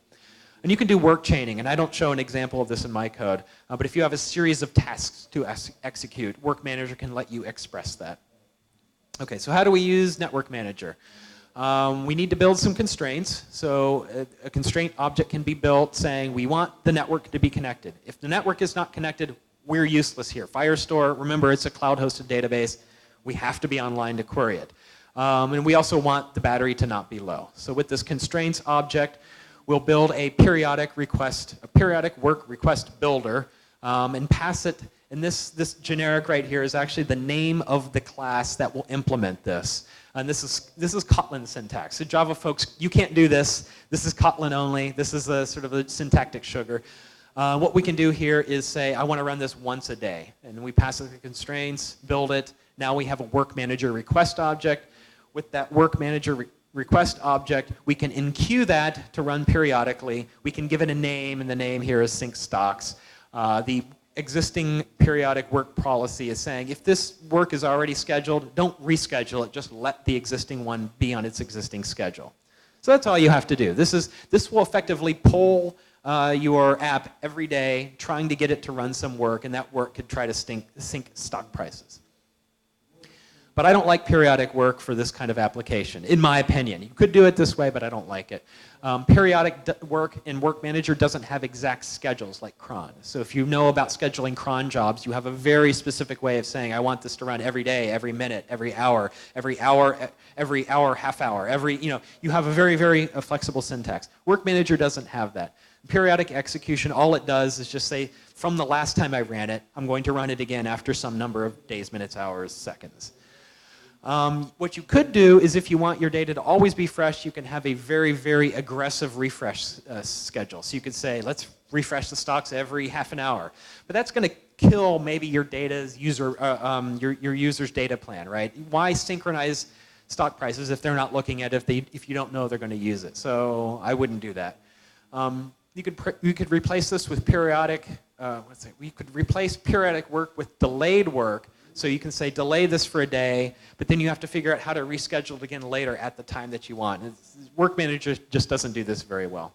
And you can do work chaining, and I don't show an example of this in my code, but if you have a series of tasks to execute, Work Manager can let you express that. Okay, so how do we use Network Manager? We need to build some constraints. So a constraint object can be built saying we want the network to be connected. If the network is not connected, we're useless here. Firestore, remember, it's a cloud-hosted database. We have to be online to query it. And we also want the battery to not be low. So with this constraints object, we'll build a periodic work request builder and pass it. And this generic right here is actually the name of the class that will implement this. And this is Kotlin syntax. So Java folks, you can't do this. This is Kotlin only. This is a sort of a syntactic sugar. What we can do here is say, I want to run this once a day. And we pass it the constraints, build it. Now we have a Work Manager request object. With that Work Manager request object, we can enqueue that to run periodically. We can give it a name, and the name here is sync stocks. The existing periodic work policy is saying, if this work is already scheduled, don't reschedule it. Just let the existing one be on its existing schedule. So that's all you have to do. This will effectively pull your app every day, trying to get it to run some work, and that work could try to sync stock prices. But I don't like periodic work for this kind of application, in my opinion. You could do it this way, but I don't like it. Periodic work in Work Manager doesn't have exact schedules like cron. So if you know about scheduling cron jobs, you have a very specific way of saying, I want this to run every day, every minute, every hour, half hour, you have a very, very flexible syntax. Work Manager doesn't have that. Periodic execution, all it does is just say, from the last time I ran it, I'm going to run it again after some number of days, minutes, hours, seconds. What you could do is if you want your data to always be fresh, you can have a very, very aggressive refresh schedule. So you could say, let's refresh the stocks every half an hour. But that's going to kill maybe your data's user, your user's data plan, right? Why synchronize stock prices if they're not looking at it, if you don't know they're going to use it? So I wouldn't do that. You could replace this with periodic, we could replace periodic work with delayed work. So you can say delay this for a day, but then you have to figure out how to reschedule it again later at the time that you want. Work Manager just doesn't do this very well.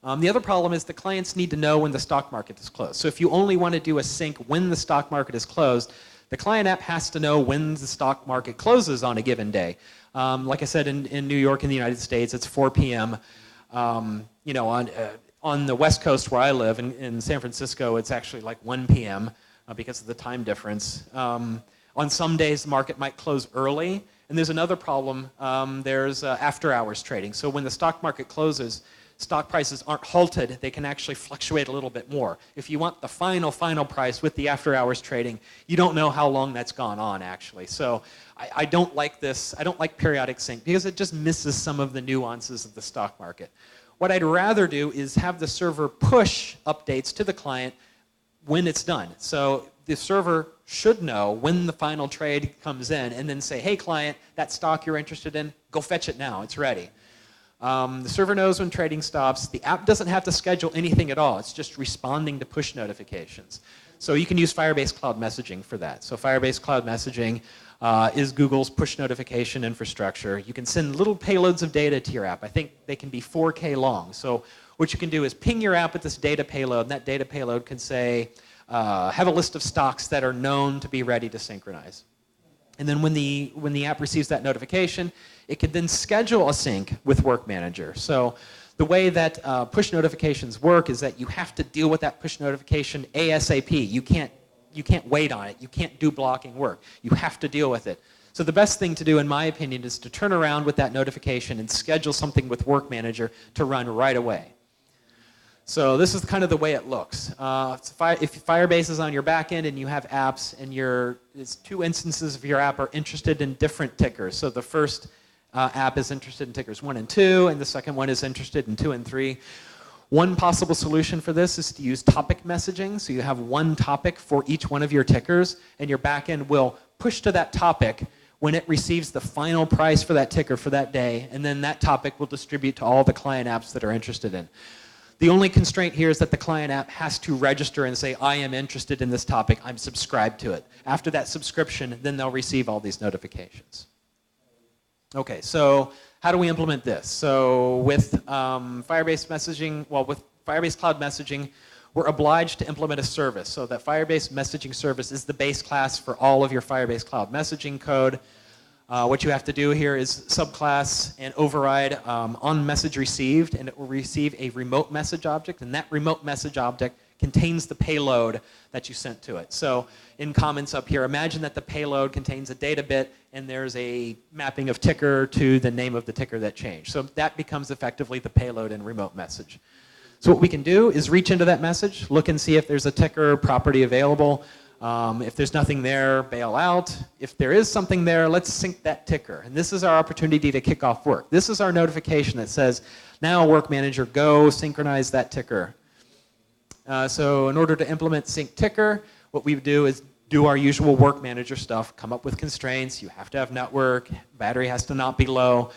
The other problem is the clients need to know when the stock market is closed. So if you only want to do a sync when the stock market is closed, the client app has to know when the stock market closes on a given day. Like I said, in New York, in the United States, it's 4 p.m. On the West Coast where I live, in San Francisco, it's actually like 1 p.m. Because of the time difference. On some days, the market might close early. And there's another problem. There's after-hours trading. So when the stock market closes, stock prices aren't halted. They can actually fluctuate a little bit more. If you want the final price with the after-hours trading, you don't know how long that's gone on, actually. So I don't like this. I don't like periodic sync because it just misses some of the nuances of the stock market. What I'd rather do is have the server push updates to the client when it's done. So the server should know when the final trade comes in and then say, hey client, that stock you're interested in, go fetch it now, it's ready. The server knows when trading stops. The app doesn't have to schedule anything at all. It's just responding to push notifications. So you can use Firebase Cloud Messaging for that. So Firebase Cloud Messaging is Google's push notification infrastructure. You can send little payloads of data to your app. I think they can be 4K long. So what you can do is ping your app with this data payload, and that data payload can say, have a list of stocks that are known to be ready to synchronize. And then when the app receives that notification, it can then schedule a sync with Work Manager. So the way that push notifications work is that you have to deal with that push notification ASAP. You can't wait on it. You can't do blocking work. You have to deal with it. So the best thing to do, in my opinion, is to turn around with that notification and schedule something with Work Manager to run right away. So this is kind of the way it looks. If Firebase is on your back end and you have apps and it's two instances of your app are interested in different tickers. So the first app is interested in tickers 1 and 2, and the second one is interested in 2 and 3. One possible solution for this is to use topic messaging. So you have one topic for each one of your tickers, and your backend will push to that topic when it receives the final price for that ticker for that day, and then that topic will distribute to all the client apps that are interested in. The only constraint here is that the client app has to register and say, I am interested in this topic, I'm subscribed to it. After that subscription, then they'll receive all these notifications. Okay, so how do we implement this? So with Firebase messaging, with Firebase Cloud Messaging, we're obliged to implement a service. So that Firebase messaging service is the base class for all of your Firebase Cloud Messaging code. What you have to do here is subclass and override on message received, and it will receive a remote message object, and that remote message object contains the payload that you sent to it. So in comments up here, imagine that the payload contains a data bit and there's a mapping of ticker to the name of the ticker that changed. So that becomes effectively the payload in remote message. So what we can do is reach into that message, look and see if there's a ticker property available. If there's nothing there, bail out. If there is something there, let's sync that ticker. And this is our opportunity to kick off work. This is our notification that says, now Work Manager, go synchronize that ticker. So in order to implement sync ticker, what we do is do our usual Work Manager stuff, come up with constraints. You have to have network, battery has to not be low.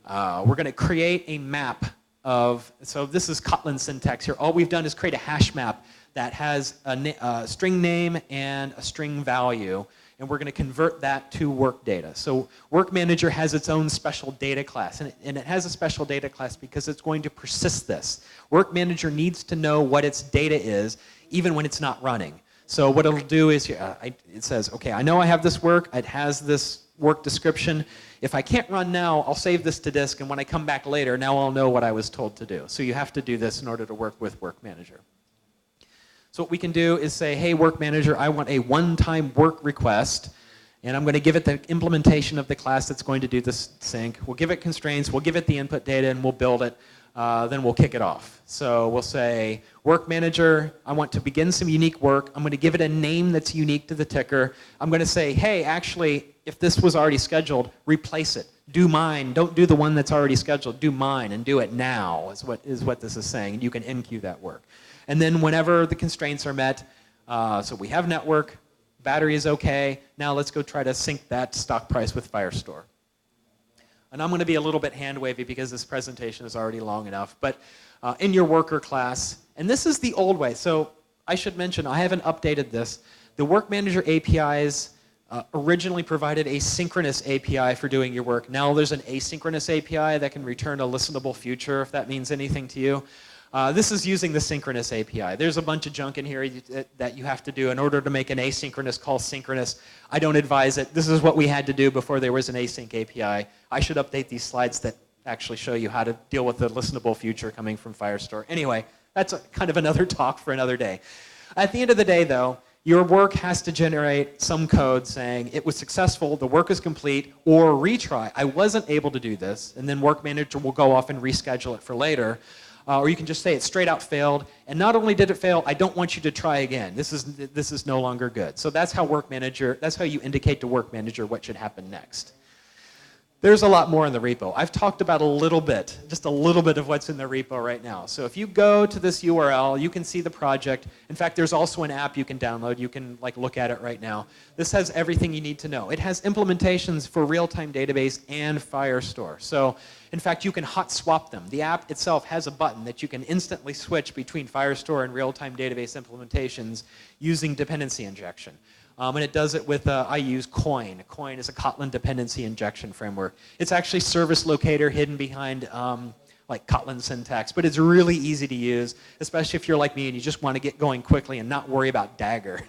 We're going to create a map of, so this is Kotlin syntax here. All we've done is create a hash map that has a string name and a string value. and we're going to convert that to work data. So Work Manager has its own special data class, and it has a special data class because it's going to persist this. Work Manager needs to know what its data is, even when it's not running. So what it'll do is, it says, okay, I know I have this work, it has this work description. If I can't run now, I'll save this to disk, and when I come back later, now I'll know what I was told to do. So you have to do this in order to work with Work Manager. So what we can do is say, hey, Work Manager, I want a one-time work request, and I'm going to give it the implementation of the class that's going to do this sync. We'll give it constraints, we'll give it the input data, and we'll build it. Then we'll kick it off. So we'll say, Work Manager, I want to begin some unique work. I'm going to give it a name that's unique to the ticker. I'm going to say, hey, actually, if this was already scheduled, replace it. Do mine. Don't do the one that's already scheduled. Do mine and do it now is what this is saying. You can enqueue that work. And then whenever the constraints are met, so we have network, battery is okay. Now let's go try to sync that stock price with Firestore. And I'm going to be a little bit hand-wavy because this presentation is already long enough. But in your worker class, and this is the old way. So I should mention, I haven't updated this. The Work Manager APIs originally provided a synchronous API for doing your work. Now there's an asynchronous API that can return a listenable future, if that means anything to you. This is using the synchronous API. There's a bunch of junk in here that you have to do in order to make an asynchronous call synchronous. I don't advise it. This is what we had to do before there was an async API. I should update these slides that actually show you how to deal with the listenable future coming from Firestore. Anyway, that's kind of another talk for another day. At the end of the day, though, your work has to generate some code saying it was successful, the work is complete, or retry. I wasn't able to do this, and then Work Manager will go off and reschedule it for later. Or you can just say it straight out failed, and not only did it fail, I don't want you to try again. This is no longer good. So that's how Work Manager, that's how you indicate to Work Manager what should happen next. There's a lot more in the repo. I've talked about a little bit, just a little bit of what's in the repo right now. So if you go to this URL, you can see the project. In fact, there's also an app you can download. You can look at it right now. This has everything you need to know. It has implementations for Realtime Database and Firestore. So in fact, you can hot swap them. The app itself has a button that you can instantly switch between Firestore and Realtime Database implementations using dependency injection. And it does it with, I use Coin. Coin is a Kotlin dependency injection framework. It's actually service locator hidden behind Kotlin syntax, but it's really easy to use, especially if you're like me and you just want to get going quickly and not worry about Dagger.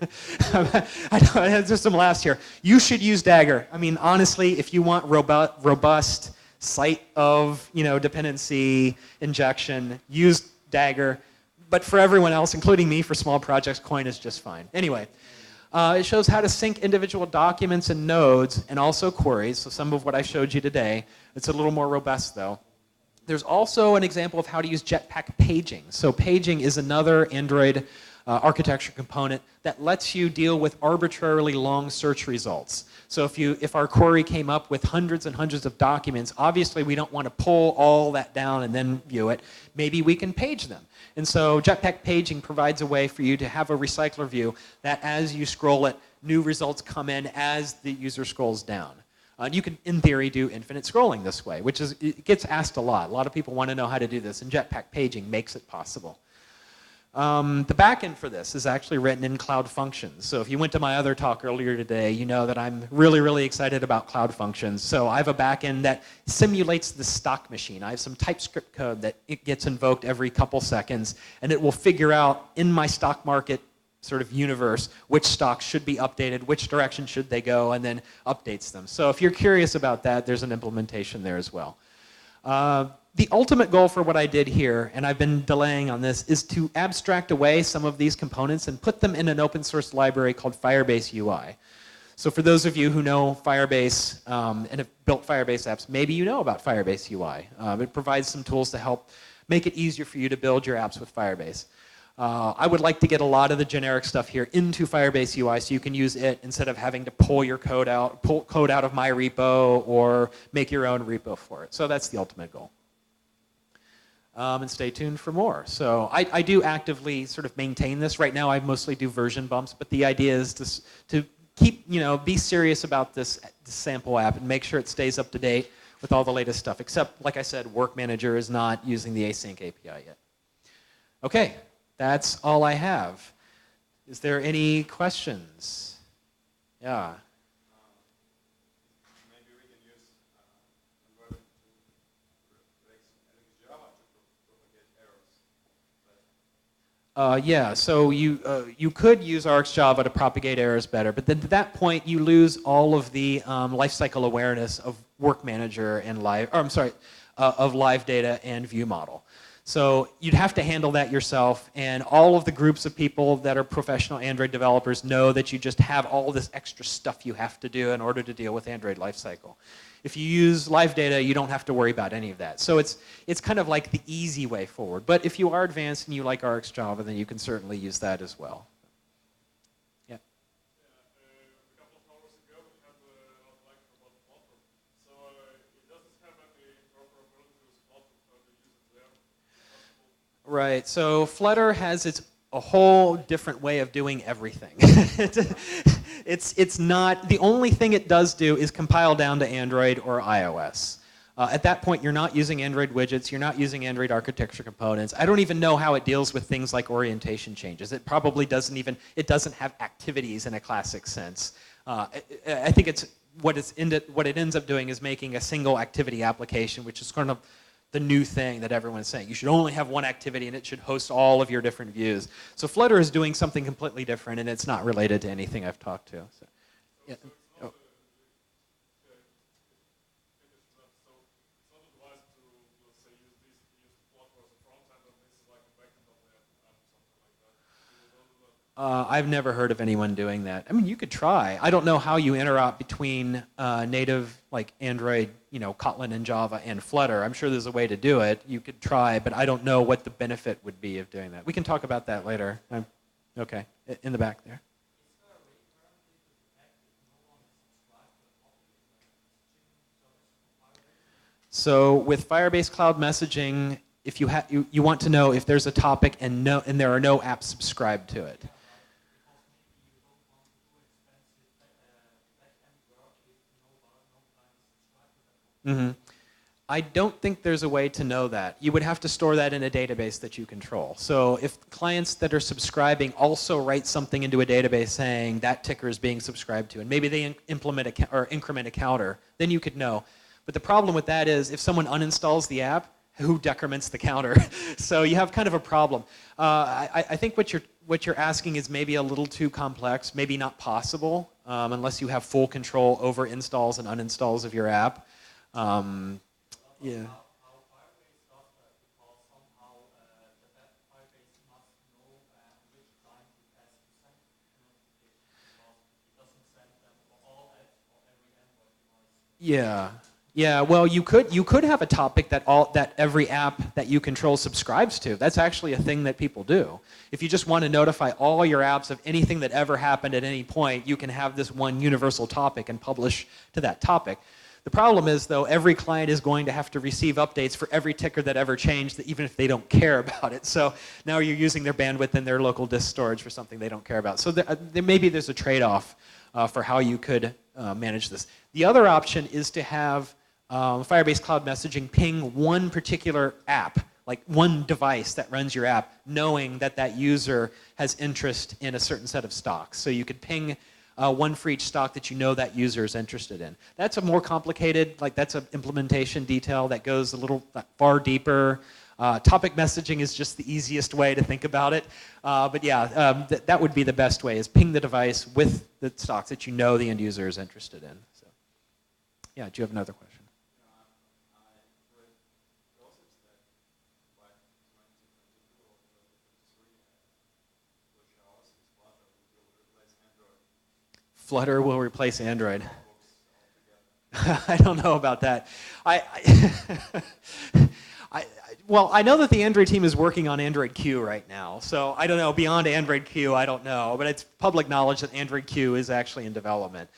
There's some laughs here. You should use Dagger. I mean, honestly, if you want robust site of dependency injection, use Dagger. But for everyone else, including me, for small projects, Coin is just fine. Anyway. It shows how to sync individual documents and nodes and also queries, so some of what I showed you today. It's a little more robust though. There's also an example of how to use Jetpack Paging. So paging is another Android architecture component that lets you deal with arbitrarily long search results. So if our query came up with hundreds and hundreds of documents, obviously we don't want to pull all that down and then view it. Maybe we can page them. And so Jetpack Paging provides a way for you to have a recycler view that as you scroll it, new results come in as the user scrolls down. You can, in theory, do infinite scrolling this way, which it gets asked a lot. A lot of people want to know how to do this, and Jetpack Paging makes it possible. The backend for this is actually written in Cloud Functions. So if you went to my other talk earlier today, you know that I'm really, really excited about Cloud Functions. So I have a backend that simulates the stock machine. I have some TypeScript code that it gets invoked every couple seconds, and it will figure out in my stock market sort of universe which stocks should be updated, which direction should they go, and then updates them. So if you're curious about that, there's an implementation there as well. The ultimate goal for what I did here, and I've been delaying on this, is to abstract away some of these components and put them in an open source library called Firebase Ui. So for those of you who know Firebase and have built Firebase apps, maybe you know about Firebase Ui. It provides some tools to help make it easier for you to build your apps with Firebase. I would like to get a lot of the generic stuff here into Firebase Ui so you can use it instead of having to pull code out of my repo or make your own repo for it. So that's the ultimate goal. And stay tuned for more. So I do actively sort of maintain this. Right now I mostly do version bumps, but the idea is to keep, be serious about this sample app and make sure it stays up to date with all the latest stuff, except, like I said, Work Manager is not using the async API yet. Okay. That's all I have. Is there any questions? Yeah. Yeah, so you could use RxJava to propagate errors better, but then at that point you lose all of the lifecycle awareness of Work Manager and of live data and view model. So you'd have to handle that yourself, and all of the groups of people that are professional Android developers know that you just have all this extra stuff you have to do in order to deal with Android lifecycle. If you use live data, you don't have to worry about any of that. So it's kind of like the easy way forward. But if you are advanced and you like RxJava, then you can certainly use that as well. Yeah. A couple of hours ago, we had a lecture about Flutter. So it doesn't have any interoperability with Flutter. How to use it there? Right. So Flutter has a whole different way of doing everything. It's not, the only thing it does do is compile down to Android or iOS. At that point, you're not using Android widgets, you're not using Android architecture components. I don't even know how it deals with things like orientation changes. It probably doesn't even, it doesn't have activities in a classic sense. I think it's, what it ends up doing is making a single activity application, which is kind of the new thing that everyone's saying. You should only have one activity and it should host all of your different views. So Flutter is doing something completely different and it's not related to anything I've talked to. So, yeah. Oh. I've never heard of anyone doing that. I mean, you could try. I don't know how you interop between native, like Android, Kotlin and Java and Flutter. I'm sure there's a way to do it. You could try, but I don't know what the benefit would be of doing that. We can talk about that later. Okay, in the back there. So with Firebase Cloud Messaging, if you want to know if there's a topic and there are no apps subscribed to it. Mm-hmm. I don't think there's a way to know that. You would have to store that in a database that you control. So if clients that are subscribing also write something into a database saying that ticker is being subscribed to, and maybe they implement or increment a counter, then you could know. But the problem with that is if someone uninstalls the app, who decrements the counter? So you have kind of a problem. I think what you're asking is maybe a little too complex, maybe not possible, unless you have full control over installs and uninstalls of your app. Yeah. Yeah. Yeah, well, you could have a topic that every app that you control subscribes to. That's actually a thing that people do. If you just want to notify all your apps of anything that ever happened at any point, you can have this one universal topic and publish to that topic. The problem is, though, every client is going to have to receive updates for every ticker that ever changed, even if they don't care about it. So now you're using their bandwidth and their local disk storage for something they don't care about. So maybe there's a trade-off for how you could manage this. The other option is to have Firebase Cloud Messaging ping one particular app, like one device that runs your app, knowing that that user has interest in a certain set of stocks. So you could ping one for each stock that you know that user is interested in. That's a more complicated, that's an implementation detail that goes a little far deeper. Topic messaging is just the easiest way to think about it. But yeah, that would be the best way, is ping the device with the stocks that you know the end user is interested in. So, yeah, do you have another question? Flutter will replace Android. I don't know about that. Well, I know that the Android team is working on Android Q right now. So I don't know, beyond Android Q, I don't know. But it's public knowledge that Android Q is actually in development.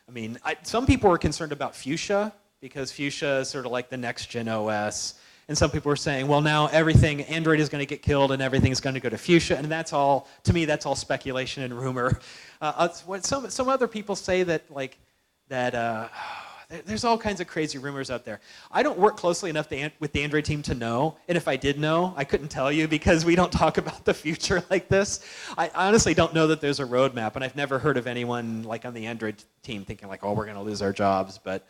I mean, some people are concerned about Fuchsia, because Fuchsia is sort of like the next gen OS. And some people are saying, well, now Android is going to get killed and everything is going to go to Fuchsia. And that's all, to me, that's all speculation and rumor. Some other people say that, there's all kinds of crazy rumors out there. I don't work closely enough with the Android team to know. And if I did know, I couldn't tell you because we don't talk about the future like this. I honestly don't know that there's a roadmap. And I've never heard of anyone on the Android team thinking oh, we're going to lose our jobs. But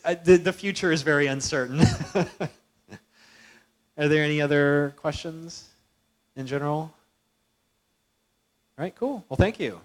the future is very uncertain. Are there any other questions in general? right, cool. Well, thank you.